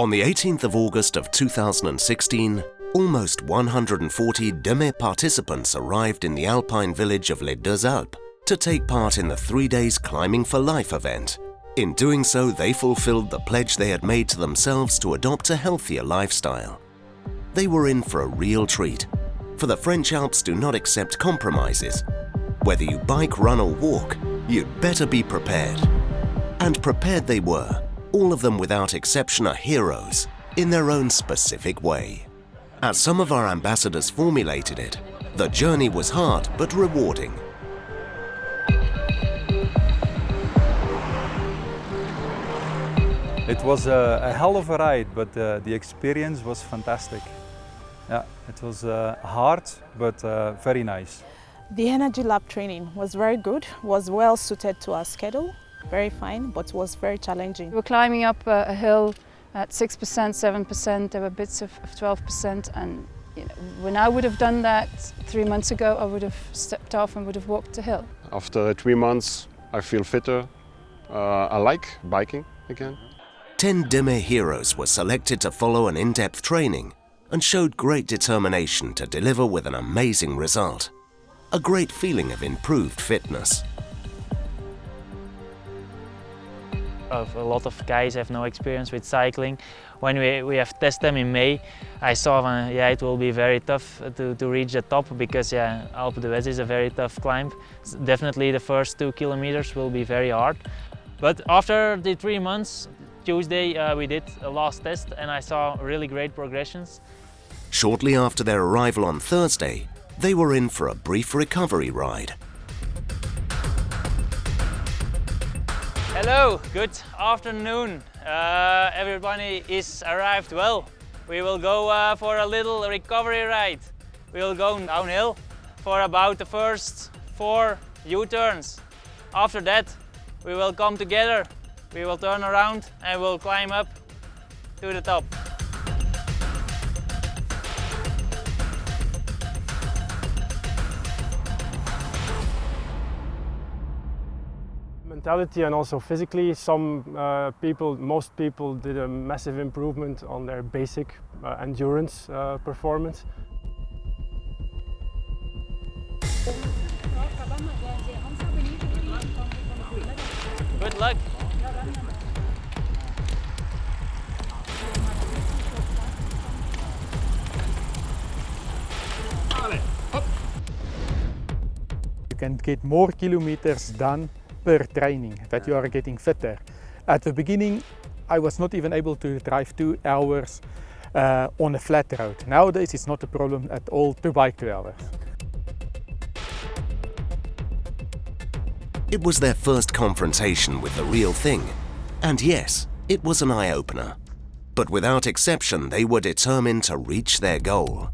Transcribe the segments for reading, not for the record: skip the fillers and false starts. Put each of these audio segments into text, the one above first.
On the 18th of August of 2016, almost 140 DEME participants arrived in the alpine village of Les Deux Alpes to take part in the 3 days Climbing for Life event. In doing so, they fulfilled the pledge they had made to themselves to adopt a healthier lifestyle. They were in for a real treat, for the French Alps do not accept compromises. Whether you bike, run or walk, you'd better be prepared. And prepared they were. All of them without exception are heroes, in their own specific way. As some of our ambassadors formulated it, the journey was hard but rewarding. It was a hell of a ride, but the experience was fantastic. Yeah, it was hard, but very nice. The energy lab training was very good, was well suited to our schedule, very fine, but was very challenging. We were climbing up a hill at 6%, 7%, there were bits of 12%, and when I would have done that 3 months ago, I would have stepped off and would have walked the hill. After 3 months, I feel fitter. I like biking again. 10 DEME heroes were selected to follow an in-depth training and showed great determination to deliver with an amazing result. A great feeling of improved fitness. A lot of guys have no experience with cycling. When we have tested them in May, I saw yeah, it will be very tough to reach the top because yeah, Alpe d'Huez is a very tough climb. Definitely the first 2 kilometers will be very hard. But after the 3 months, Tuesday we did a last test and I saw really great progressions. Shortly after their arrival on Thursday, they were in for a brief recovery ride. Hello, good afternoon. Everybody is arrived well. We will go for a little recovery ride. We will go downhill for about the first 4 U-turns. After that, we will come together. We will turn around and we'll climb up to the top. Mentality and also physically, most people did a massive improvement on their basic endurance performance. Good luck! You can get more kilometers done per training, that you are getting fitter. At the beginning, I was not even able to drive 2 hours on a flat road. Nowadays, it's not a problem at all to bike 2 hours. It was their first confrontation with the real thing. And yes, it was an eye-opener. But without exception, they were determined to reach their goal.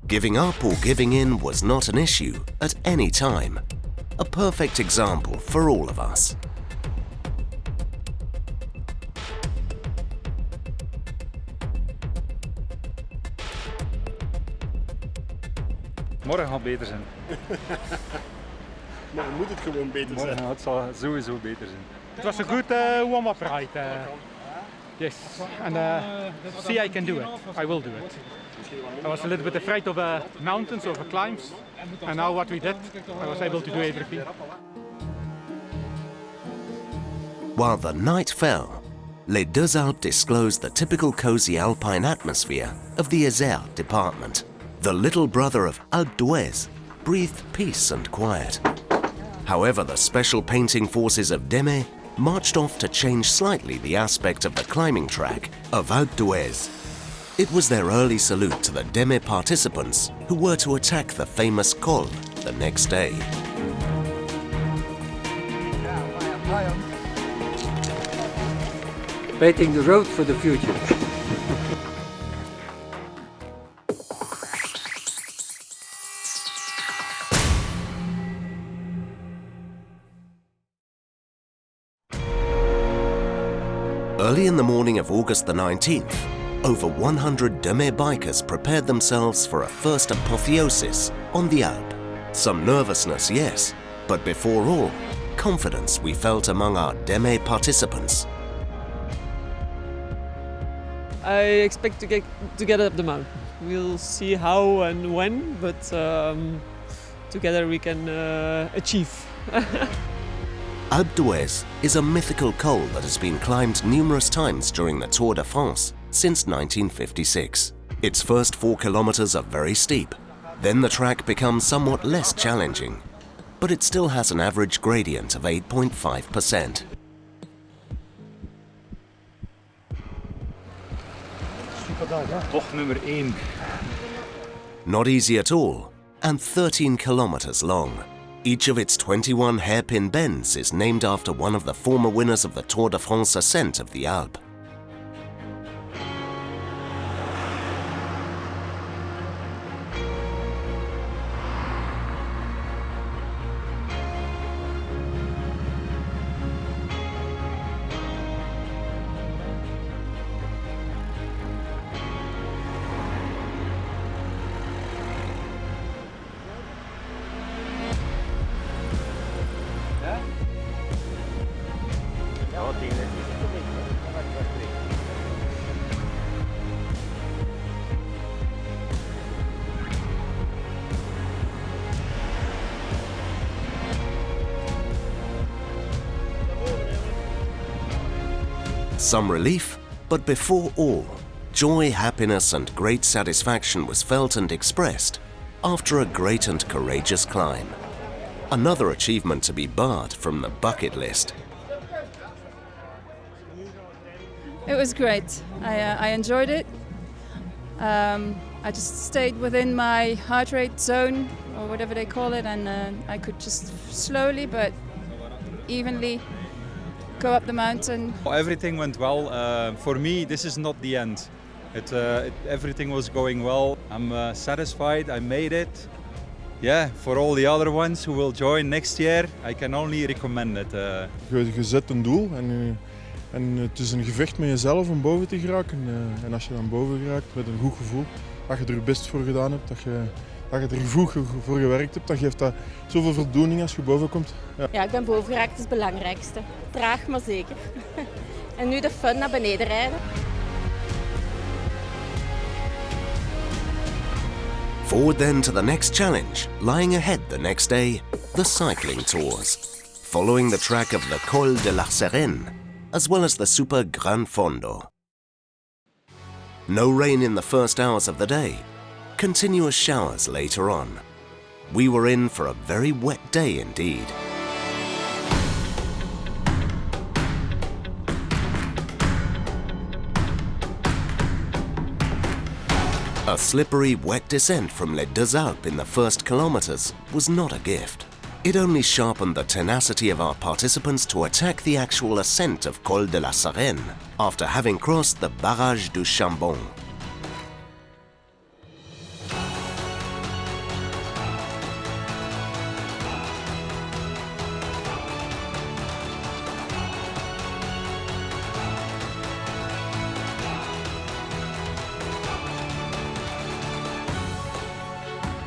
Giving up or giving in was not an issue at any time. A perfect example for all of us. Morgen gaat beter zijn. Maar moet het gewoon beter zijn? Morgen het zal sowieso beter zijn. It was a good warm-up ride. Yes, and see, I can do it. I will do it. I was a little bit afraid of mountains, of climbs, and now what we did, I was able to do everything. While the night fell, Les Deux Alpes disclosed the typical cozy alpine atmosphere of the Isère department. The little brother of Alpe d'Huez breathed peace and quiet. However, the special painting forces of DEME marched off to change slightly the aspect of the climbing track of Alpe d'Huez. It was their early salute to the DEME participants who were to attack the famous col the next day. Painting the road for the future. Early in the morning of August the 19th, over 100 DEME bikers prepared themselves for a first apotheosis on the Alpe. Some nervousness, yes, but before all, confidence we felt among our DEME participants. I expect to get up the mountain. We'll see how and when, but together we can achieve. Alpe d'Huez is a mythical col that has been climbed numerous times during the Tour de France since 1956. Its first 4 kilometers are very steep. Then the track becomes somewhat less challenging, but it still has an average gradient of 8.5%. Bocht nummer 1. Not easy at all, and 13 kilometers long. Each of its 21 hairpin bends is named after one of the former winners of the Tour de France ascent of the Alpe. Some relief, but before all, joy, happiness and great satisfaction was felt and expressed after a great and courageous climb. Another achievement to be barred from the bucket list. It was great. I enjoyed it. I just stayed within my heart rate zone, or whatever they call it, and I could just slowly but evenly go up the mountain. Everything went well. For me, this is not the end. Everything was going well. I'm satisfied, I made it. Yeah, for all the other ones who will join next year, I can only recommend it. Je zet een doel en het is een gevecht met jezelf om boven te geraken. En als je dan boven geraakt met een goed gevoel, dat je er je best voor gedaan hebt, dat je er goed voor gewerkt hebt, dan geeft dat zoveel voldoening als je boven komt. Ja, ik ben boven geraakt, dat is het belangrijkste. Traag, maar zeker. En nu de fun naar beneden rijden. Forward then to the next challenge, lying ahead the next day, the cycling tours. Following the track of the Col de la Serenne, as well as the Super Gran Fondo. No rain in the first hours of the day, continuous showers later on. We were in for a very wet day indeed. A slippery, wet descent from Les Deux Alpes in the first kilometers was not a gift. It only sharpened the tenacity of our participants to attack the actual ascent of Col de la Serenne after having crossed the Barrage du Chambon.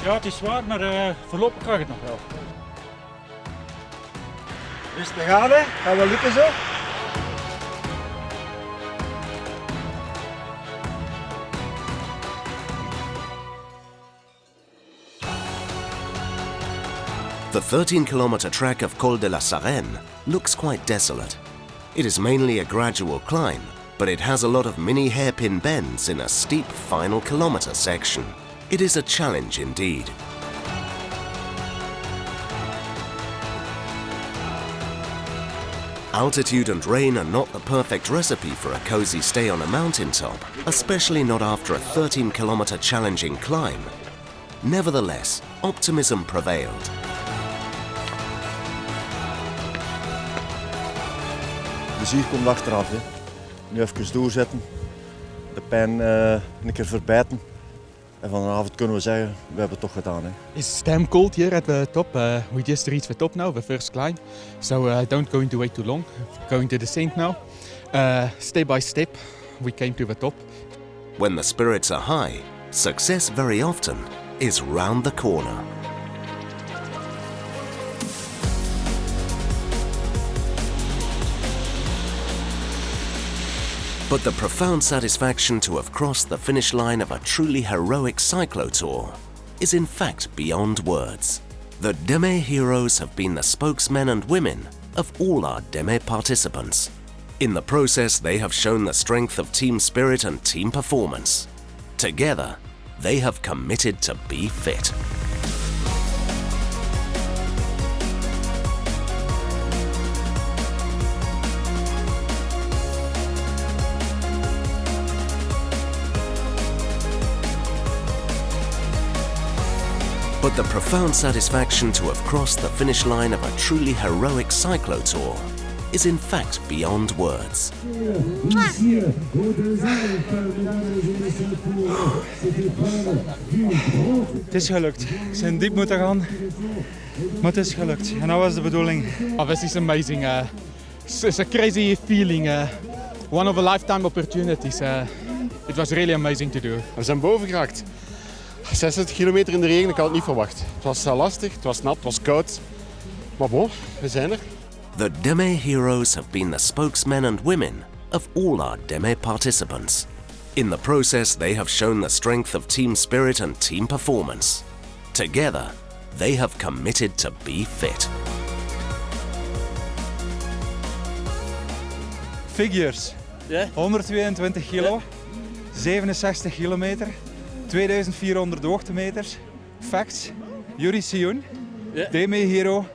Ja, het is zwaar, maar voorlopig kan het nog wel. Rustig aan, hè. Gaat wel lukken zo. The 13-kilometer track of Col de la Serenne looks quite desolate. It is mainly a gradual climb, but it has a lot of mini hairpin bends in a steep final kilometer section. It is a challenge indeed. Altitude and rain are not the perfect recipe for a cozy stay on a mountaintop, especially not after a 13-kilometer challenging climb. Nevertheless, optimism prevailed. Plezier komt achteraf. Hè. Nu even doorzetten, de pijn een keer verbijten. En vanavond kunnen we zeggen, we hebben het toch gedaan. Hè. It's damn cold here at the top. We just reached the top now, the first climb. So don't going to wait too long. Going to descent now. Step by step, we came to the top. When the spirits are high, success very often is round the corner. But the profound satisfaction to have crossed the finish line of a truly heroic cyclotour is in fact beyond words. The DEME heroes have been the spokesmen and women of all our DEME participants. In the process, they have shown the strength of team spirit and team performance. Together, they have committed to be fit. But the profound satisfaction to have crossed the finish line of a truly heroic cyclotour is in fact beyond words. Het is gelukt. We zijn diep moeten gaan, maar het is gelukt. En dat was de bedoeling. Oh, this is amazing. It's a crazy feeling. One of a lifetime opportunities. It was really amazing to do. We zijn boven geraakt. 66 kilometer in de regen, ik had het niet verwacht. Het was lastig, het was nat, het was koud. Maar bon, we zijn er. The DEME heroes have been the spokesmen and women of all our DEME participants. In the process, they have shown the strength of team spirit and team performance. Together, they have committed to be fit. Figures. 122 kilo, 67 kilometer, 2400 hoogtemeters. Facts. Yuri Sioen, DEME hero,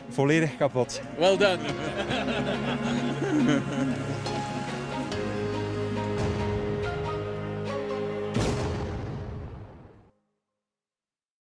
volledig kapot. Well done.